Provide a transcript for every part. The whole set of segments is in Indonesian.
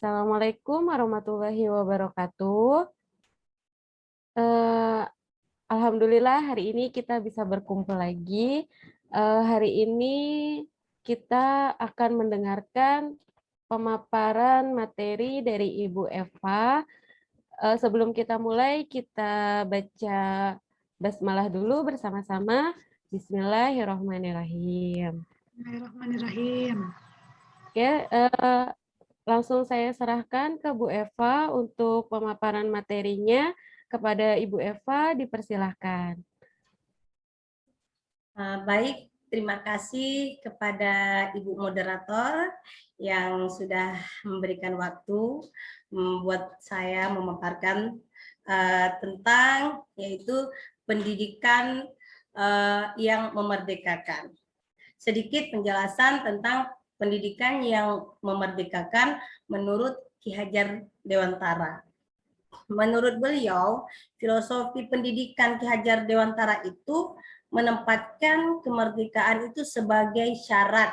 Assalamualaikum warahmatullahi wabarakatuh. Eh, Alhamdulillah hari ini kita bisa berkumpul lagi. Hari ini kita akan mendengarkan pemaparan materi dari Ibu Eva. Sebelum kita mulai, kita baca basmalah dulu bersama-sama. Bismillahirrahmanirrahim. Bismillahirrahmanirrahim. Oke, langsung saya serahkan ke Bu Eva untuk pemaparan materinya. Kepada Ibu Eva, dipersilahkan. Baik, terima kasih kepada Ibu Moderator yang sudah memberikan waktu membuat saya memaparkan tentang yaitu pendidikan yang memerdekakan. Sedikit penjelasan tentang pendidikan yang memerdekakan menurut Ki Hajar Dewantara. Menurut beliau, filosofi pendidikan Ki Hajar Dewantara itu menempatkan kemerdekaan itu sebagai syarat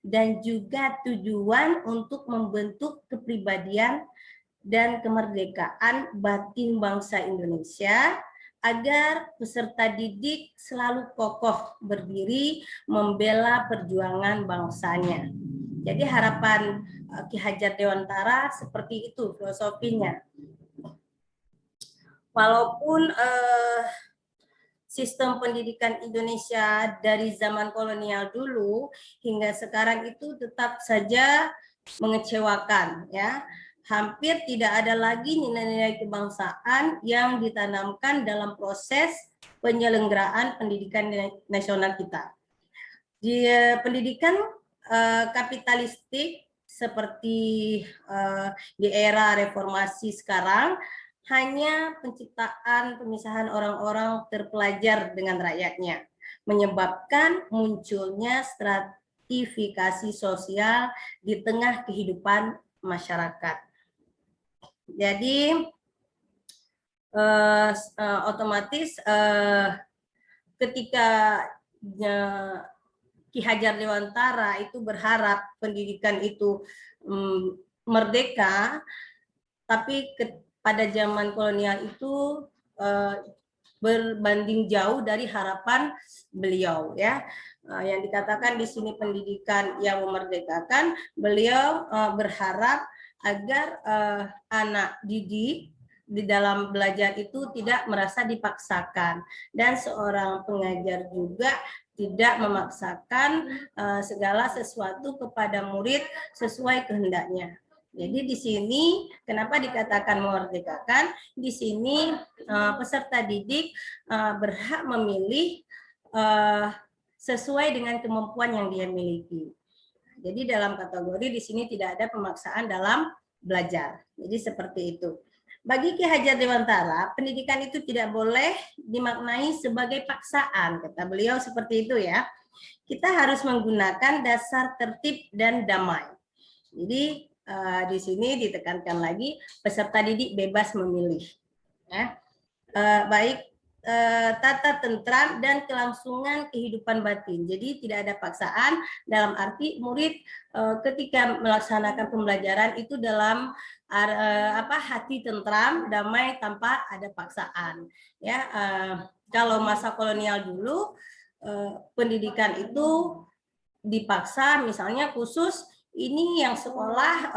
dan juga tujuan untuk membentuk kepribadian dan kemerdekaan batin bangsa Indonesia agar peserta didik selalu kokoh berdiri membela perjuangan bangsanya. Jadi harapan Ki Hajar Dewantara seperti itu filosofinya. Walaupun sistem pendidikan Indonesia dari zaman kolonial dulu hingga sekarang itu tetap saja mengecewakan, ya. Hampir tidak ada lagi nilai-nilai kebangsaan yang ditanamkan dalam proses penyelenggaraan pendidikan nasional kita. Di pendidikan kapitalistik seperti di era reformasi sekarang hanya penciptaan pemisahan orang-orang terpelajar dengan rakyatnya, menyebabkan munculnya stratifikasi sosial di tengah kehidupan masyarakat. Jadi otomatis ketika Ki Hajar Dewantara itu berharap pendidikan itu merdeka, tapi pada zaman kolonial itu berbanding jauh dari harapan beliau, ya. Yang dikatakan di sini pendidikan yang memerdekakan, beliau berharap agar anak didik di dalam belajar itu tidak merasa dipaksakan, dan seorang pengajar juga tidak memaksakan segala sesuatu kepada murid sesuai kehendaknya. Jadi di sini kenapa dikatakan memerdekakan? Di sini peserta didik berhak memilih sesuai dengan kemampuan yang dia miliki. Jadi dalam kategori di sini tidak ada pemaksaan dalam belajar. Jadi seperti itu. Bagi Ki Hajar Dewantara, pendidikan itu tidak boleh dimaknai sebagai paksaan, kata beliau seperti itu, ya. Kita harus menggunakan dasar tertib dan damai. Jadi di sini ditekankan lagi peserta didik bebas memilih, ya. Baik tata tentram dan kelangsungan kehidupan batin. Jadi tidak ada paksaan dalam arti murid ketika melaksanakan pembelajaran itu dalam hati tentram, damai, tanpa ada paksaan. Ya, kalau masa kolonial dulu pendidikan itu dipaksa, misalnya khusus ini yang sekolah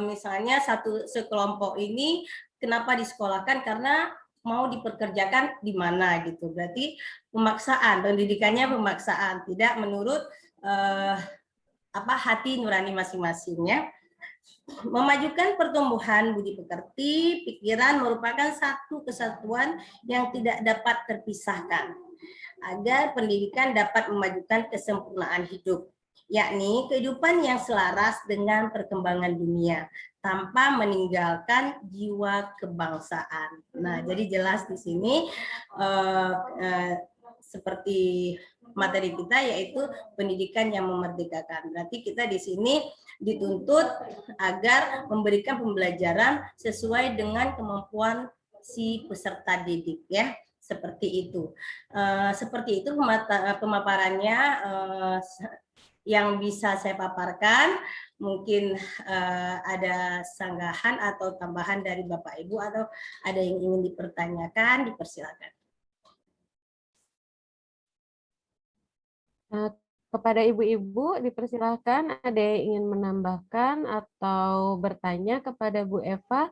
misalnya satu sekelompok ini kenapa disekolahkan karena mau dipekerjakan di mana gitu. Berarti pemaksaan, pendidikannya pemaksaan, tidak menurut hati nurani masing-masingnya. Memajukan pertumbuhan budi pekerti, pikiran merupakan satu kesatuan yang tidak dapat terpisahkan agar pendidikan dapat memajukan kesempurnaan hidup, yakni kehidupan yang selaras dengan perkembangan dunia tanpa meninggalkan jiwa kebangsaan. Nah, jadi jelas di sini seperti materi kita yaitu pendidikan yang memerdekakan. Berarti kita di sini dituntut agar memberikan pembelajaran sesuai dengan kemampuan si peserta didik, ya. Seperti itu. Seperti itu pemaparannya yang bisa saya paparkan. Mungkin ada sanggahan atau tambahan dari Bapak Ibu atau ada yang ingin dipertanyakan, dipersilakan. Kepada ibu-ibu dipersilahkan, ada yang ingin menambahkan atau bertanya kepada Bu Eva,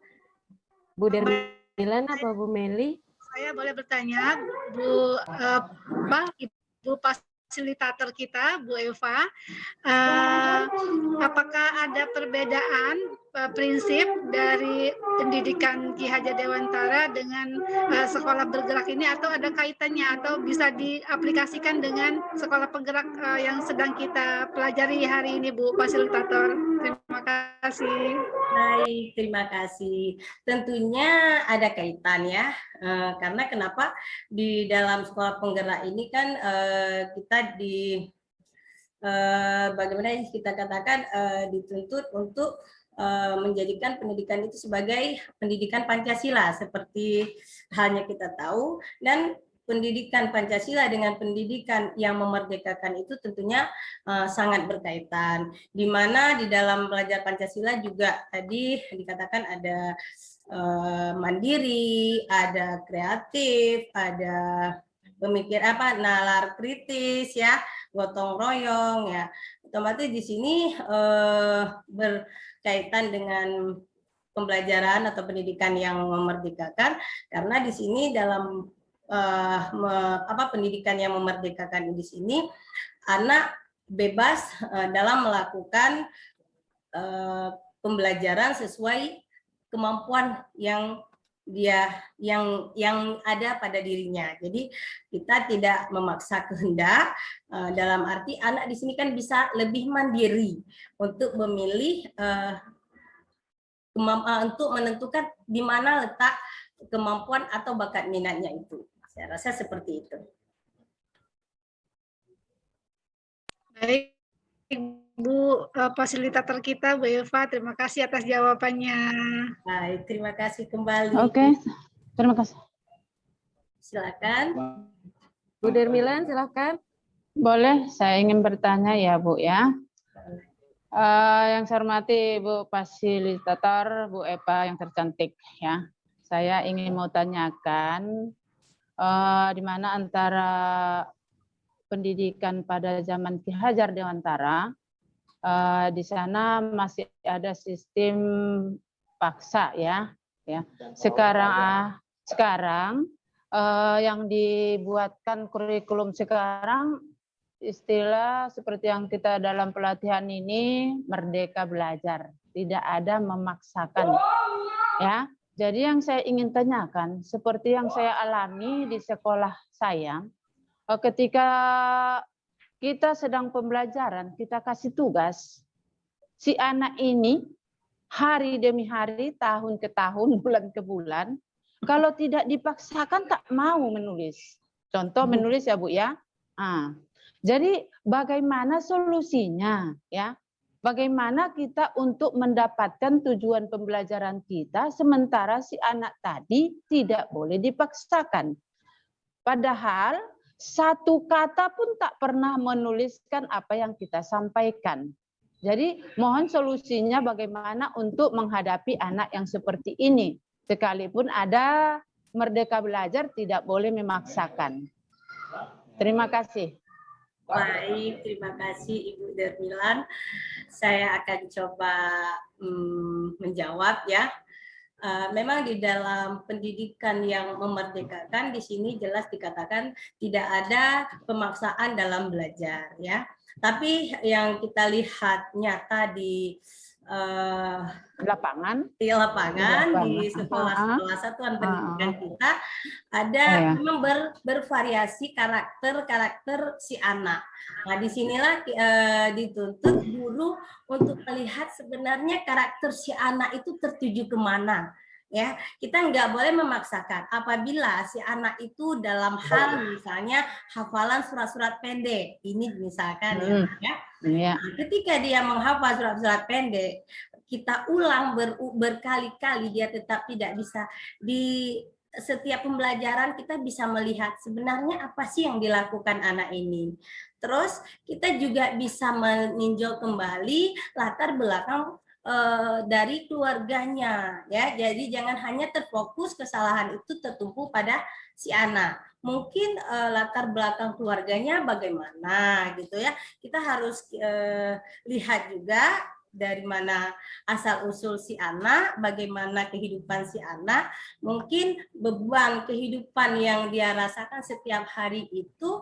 Bu Dermilan atau Bu Meli? Saya boleh bertanya, Bu Ibu fasilitator kita, Bu Eva, apakah ada perbedaan prinsip dari pendidikan Ki Hajar Dewantara dengan sekolah bergerak ini, atau ada kaitannya atau bisa diaplikasikan dengan sekolah penggerak yang sedang kita pelajari hari ini, Bu fasilitator? Terima kasih. Baik, terima kasih. Tentunya ada kaitan ya, karena kenapa di dalam sekolah penggerak ini kan kita bagaimana kita katakan dituntut untuk menjadikan pendidikan itu sebagai pendidikan Pancasila seperti halnya kita tahu, dan pendidikan Pancasila dengan pendidikan yang memerdekakan itu tentunya sangat berkaitan, di mana di dalam belajar Pancasila juga tadi dikatakan ada mandiri, ada kreatif, ada pemikir nalar kritis ya, gotong royong ya. Otomatis di sini berkaitan dengan pembelajaran atau pendidikan yang memerdekakan, karena di sini dalam pendidikan yang memerdekakan di sini anak bebas dalam melakukan pembelajaran sesuai kemampuan yang ada pada dirinya. Jadi kita tidak memaksa kehendak, dalam arti anak di sini kan bisa lebih mandiri untuk memilih untuk menentukan di mana letak kemampuan atau bakat minatnya itu. Saya rasa seperti itu. Baik, Bu fasilitator kita, Bu Eva, terima kasih atas jawabannya. Baik, terima kasih kembali. Oke, terima kasih. Silakan. Bu Dermilan, silakan. Boleh, saya ingin bertanya ya, Bu ya. Yang saya hormati Bu fasilitator, Bu Eva yang tercantik ya. Saya ingin mau tanyakan di mana antara pendidikan pada zaman Ki Hajar Dewantara, di sana masih ada sistem paksa ya. Sekarang yang dibuatkan kurikulum sekarang istilah seperti yang kita dalam pelatihan ini merdeka belajar, tidak ada memaksakan ya. Jadi yang saya ingin tanyakan, seperti yang saya alami di sekolah saya, ketika kita sedang pembelajaran, kita kasih tugas, si anak ini hari demi hari, tahun ke tahun, bulan ke bulan, kalau tidak dipaksakan tak mau menulis. Contoh menulis ya Bu ya. Jadi bagaimana solusinya ya? Bagaimana kita untuk mendapatkan tujuan pembelajaran kita sementara si anak tadi tidak boleh dipaksakan. Padahal satu kata pun tak pernah menuliskan apa yang kita sampaikan. Jadi mohon solusinya bagaimana untuk menghadapi anak yang seperti ini. Sekalipun ada merdeka belajar tidak boleh memaksakan. Terima kasih. Baik, terima kasih Ibu Dermilan. Saya akan coba menjawab ya. Memang di dalam pendidikan yang memerdekakan di sini jelas dikatakan tidak ada pemaksaan dalam belajar ya. Tapi yang kita lihat nyata di lapangan di sekolah-sekolah satuan pendidikan kita ada memang bervariasi karakter si anak. Nah, disinilah dituntut guru untuk melihat sebenarnya karakter si anak itu tertuju kemana. Ya, kita nggak boleh memaksakan. Apabila si anak itu dalam hal misalnya hafalan surat-surat pendek, ini misalkan ya. Ketika dia menghafal surat-surat pendek, kita ulang berkali-kali dia tetap tidak bisa setiap pembelajaran kita bisa melihat sebenarnya apa sih yang dilakukan anak ini. Terus kita juga bisa meninjau kembali latar belakang dari keluarganya, ya. Jadi jangan hanya terfokus kesalahan itu tertumpu pada si anak. Mungkin latar belakang keluarganya bagaimana gitu ya. Kita harus lihat juga dari mana asal-usul si anak, bagaimana kehidupan si anak, mungkin beban kehidupan yang dia rasakan setiap hari itu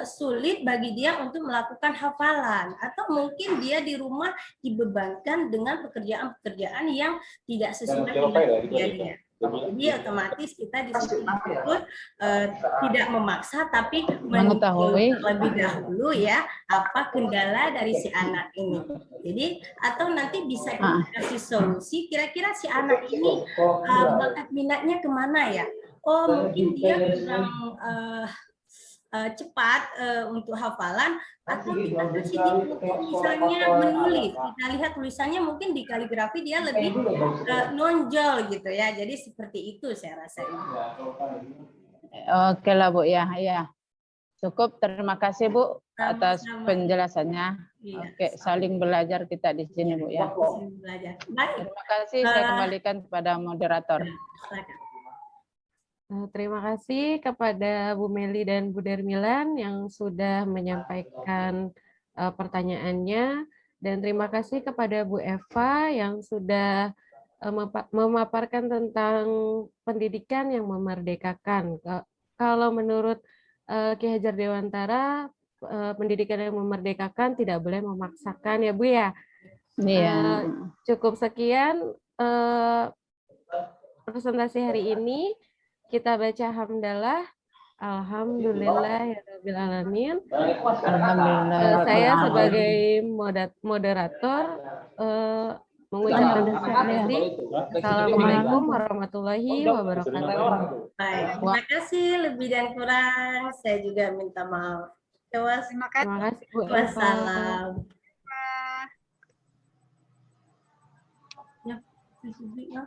sulit bagi dia untuk melakukan hafalan, atau mungkin dia di rumah dibebankan dengan pekerjaan-pekerjaan yang tidak sesuai dengan dia. Jadi otomatis kita di situ tidak memaksa, tapi mengetahui lebih dahulu ya apa kendala dari si anak ini. Jadi atau nanti bisa kita kasih solusi, kira-kira si anak ini bakat minatnya kemana ya? Oh mungkin dia kurang cepat untuk hafalan, atau kita kasih dia untuk misalnya menulis. Kita lihat tulisannya mungkin di kaligrafi dia lebih nonjol gitu ya. Jadi seperti itu saya rasa. Oke lah Bu ya, ya. Cukup, terima kasih Bu atas penjelasannya. Iya, Oke, saling belajar kita di sini Bu ya. belajar. Baik. Terima kasih, saya kembalikan kepada moderator. Silakan. Terima kasih kepada Bu Meli dan Bu Dermilan yang sudah menyampaikan pertanyaannya, dan terima kasih kepada Bu Eva yang sudah memaparkan tentang pendidikan yang memerdekakan. Kalau menurut Ki Hajar Dewantara, pendidikan yang memerdekakan tidak boleh memaksakan ya Bu ya. Iya. Cukup sekian presentasi hari ini. Kita baca hamdalah. Alhamdulillahirabbil alamin. Alhamdulillah. Saya sebagai moderator mengucapkan terima kasih. Assalamualaikum warahmatullahi wabarakatuh. Baik, terima kasih lebih dan kurang. Saya juga minta maaf. Terima kasih. Terima kasih Bu Eva. Wassalam. Ya,